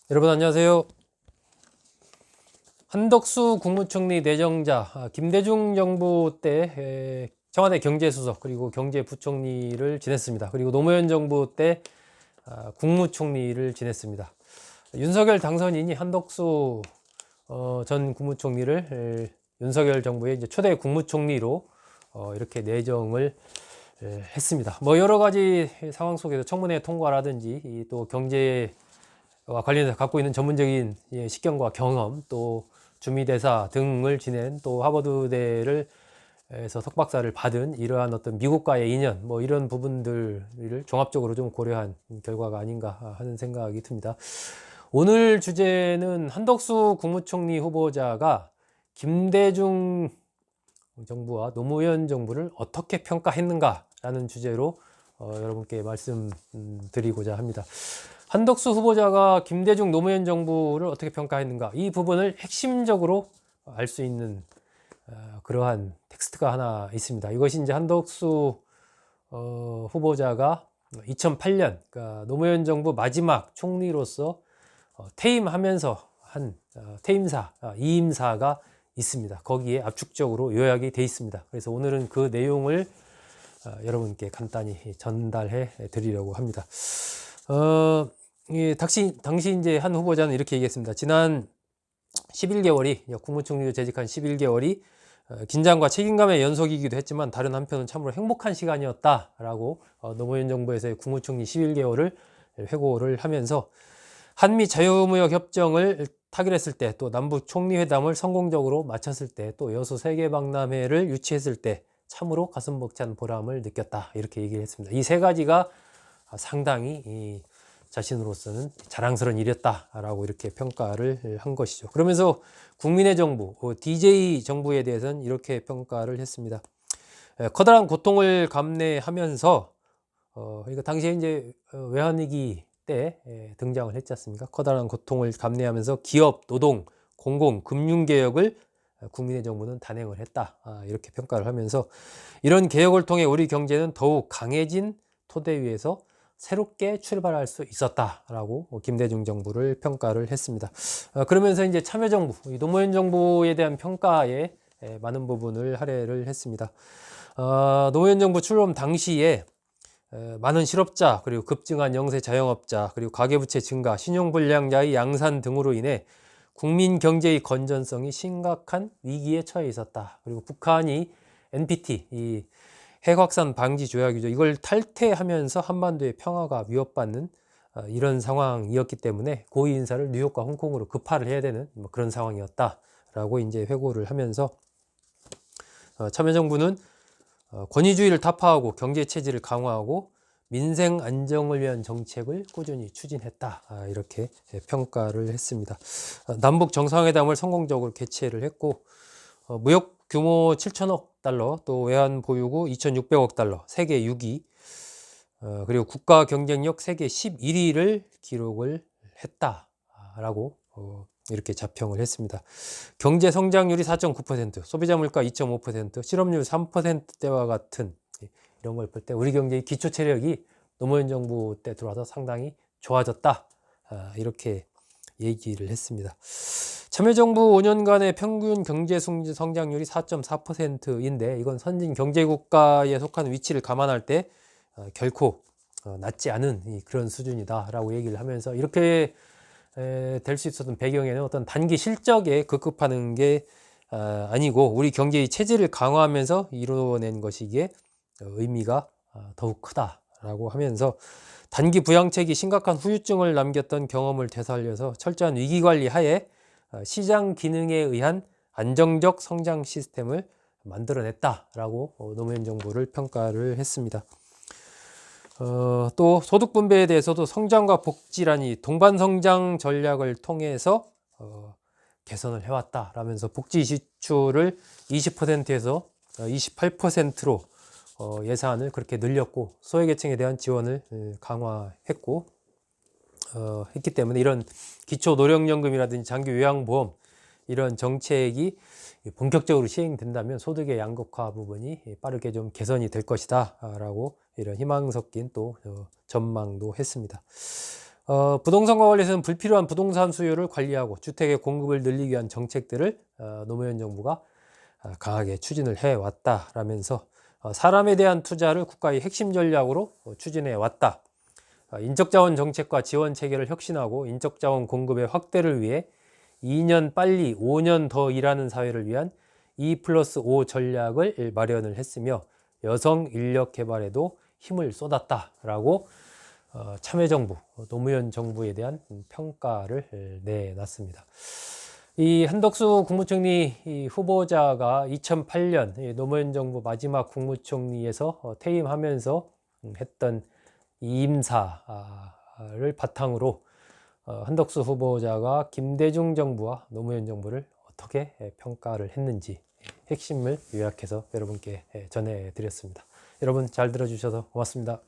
여러분 안녕하세요. 한덕수 국무총리 내정자 김대중 정부 때 청와대 경제수석 그리고 경제부총리를 지냈습니다. 그리고 노무현 정부 때 국무총리를 지냈습니다. 윤석열 당선인이 한덕수 전 국무총리를 윤석열 정부의 이제 초대 국무총리로 이렇게 내정을 했습니다. 뭐 여러 가지 상황 속에서 청문회 통과라든지 또 경제와 관련해서 갖고 있는 전문적인 식견과 경험, 또 주미대사 등을 지낸, 또 하버드대를 에서 석박사를 받은 이러한 어떤 미국과의 인연, 뭐 이런 부분들을 종합적으로 좀 고려한 결과가 아닌가 하는 생각이 듭니다. 오늘 주제는 한덕수 국무총리 후보자가 김대중 정부와 노무현 정부를 어떻게 평가했는가라는 주제로 여러분께 말씀드리고자 합니다. 한덕수 후보자가 김대중 노무현 정부를 어떻게 평가했는가, 이 부분을 핵심적으로 알 수 있는 그러한 텍스트가 하나 있습니다. 이것이 이제 한덕수 후보자가 2008년 그러니까 노무현 정부 마지막 총리로서 퇴임하면서 한 퇴임사, 이임사가 있습니다. 거기에 압축적으로 요약이 되어 있습니다. 그래서 오늘은 그 내용을 여러분께 간단히 전달해 드리려고 합니다. 당시 이제 한 후보자는 이렇게 얘기했습니다. 지난 11개월이 국무총리로 재직한 11개월이 긴장과 책임감의 연속이기도 했지만 다른 한편은 참으로 행복한 시간이었다라고 노무현 정부에서의 국무총리 11개월을 회고를 하면서 한미 자유무역 협정을 타결했을 때, 또 남북 총리회담을 성공적으로 마쳤을 때, 또 여수 세계박람회를 유치했을 때 참으로 가슴 벅찬 보람을 느꼈다, 이렇게 얘기를 했습니다. 이 세 가지가 상당히 자신으로서는 자랑스러운 일이었다라고 이렇게 평가를 한 것이죠. 그러면서 국민의 정부, DJ 정부에 대해서는 이렇게 평가를 했습니다. 커다란 고통을 감내하면서 그러니까 당시에 이제 외환위기 때 등장을 했지 않습니까? 커다란 고통을 감내하면서 기업, 노동, 공공, 금융개혁을 국민의 정부는 단행을 했다, 이렇게 평가를 하면서 이런 개혁을 통해 우리 경제는 더욱 강해진 토대 위에서 새롭게 출발할 수 있었다라고 김대중 정부를 평가를 했습니다. 그러면서 이제 참여정부, 노무현 정부에 대한 평가에 많은 부분을 할애를 했습니다. 노무현 정부 출범 당시에 많은 실업자, 그리고 급증한 영세 자영업자, 그리고 가계부채 증가, 신용불량자의 양산 등으로 인해 국민 경제의 건전성이 심각한 위기에 처해 있었다. 그리고 북한이 NPT, 이 핵확산 방지 조약이죠. 이걸 탈퇴하면서 한반도의 평화가 위협받는 이런 상황이었기 때문에 고위 인사를 뉴욕과 홍콩으로 급파를 해야 되는 그런 상황이었다라고 이제 회고를 하면서 참여정부는 권위주의를 타파하고 경제 체질을 강화하고 민생 안정을 위한 정책을 꾸준히 추진했다, 이렇게 평가를 했습니다. 남북 정상회담을 성공적으로 개최를 했고 무역 규모 7천억 달러, 또 외환 보유고 2,600억 달러, 세계 6위, 그리고 국가 경쟁력 세계 11위를 기록을 했다라고 이렇게 자평을 했습니다. 경제 성장률이 4.9%, 소비자 물가 2.5%, 실업률 3%대와 같은 이런 걸 볼 때 우리 경제의 기초 체력이 노무현 정부 때 들어와서 상당히 좋아졌다, 이렇게 얘기를 했습니다. 참여정부 5년간의 평균 경제 성장률이 4.4%인데 이건 선진 경제국가에 속한 위치를 감안할 때 결코 낮지 않은 그런 수준이다라고 얘기를 하면서 이렇게 될 수 있었던 배경에는 어떤 단기 실적에 급급하는 게 아니고 우리 경제의 체질을 강화하면서 이루어낸 것이기에 의미가 더욱 크다라고 하면서 단기 부양책이 심각한 후유증을 남겼던 경험을 되살려서 철저한 위기관리 하에 시장 기능에 의한 안정적 성장 시스템을 만들어냈다라고 노무현 정부를 평가를 했습니다. 또 소득 분배에 대해서도 성장과 복지라니 동반 성장 전략을 통해서 개선을 해왔다라면서 복지 지출을 20%에서 28%로 예산을 그렇게 늘렸고 소외계층에 대한 지원을 강화했고 했기 때문에 이런 기초노령연금이라든지 장기요양보험 이런 정책이 본격적으로 시행된다면 소득의 양극화 부분이 빠르게 좀 개선이 될 것이다 라고 이런 희망 섞인 또 전망도 했습니다. 부동산과 관련해서는 불필요한 부동산 수요를 관리하고 주택의 공급을 늘리기 위한 정책들을 노무현 정부가 강하게 추진을 해왔다라면서 사람에 대한 투자를 국가의 핵심 전략으로 추진해 왔다. 인적자원 정책과 지원 체계를 혁신하고 인적자원 공급의 확대를 위해 2년 빨리 5년 더 일하는 사회를 위한 2+5 전략을 마련을 했으며 여성 인력 개발에도 힘을 쏟았다라고 참여정부, 노무현 정부에 대한 평가를 내놨습니다. 이 한덕수 국무총리 후보자가 2008년 노무현 정부 마지막 국무총리에서 퇴임하면서 했던 이임사를 바탕으로 한덕수 후보자가 김대중 정부와 노무현 정부를 어떻게 평가를 했는지 핵심을 요약해서 여러분께 전해드렸습니다. 여러분 잘 들어주셔서 고맙습니다.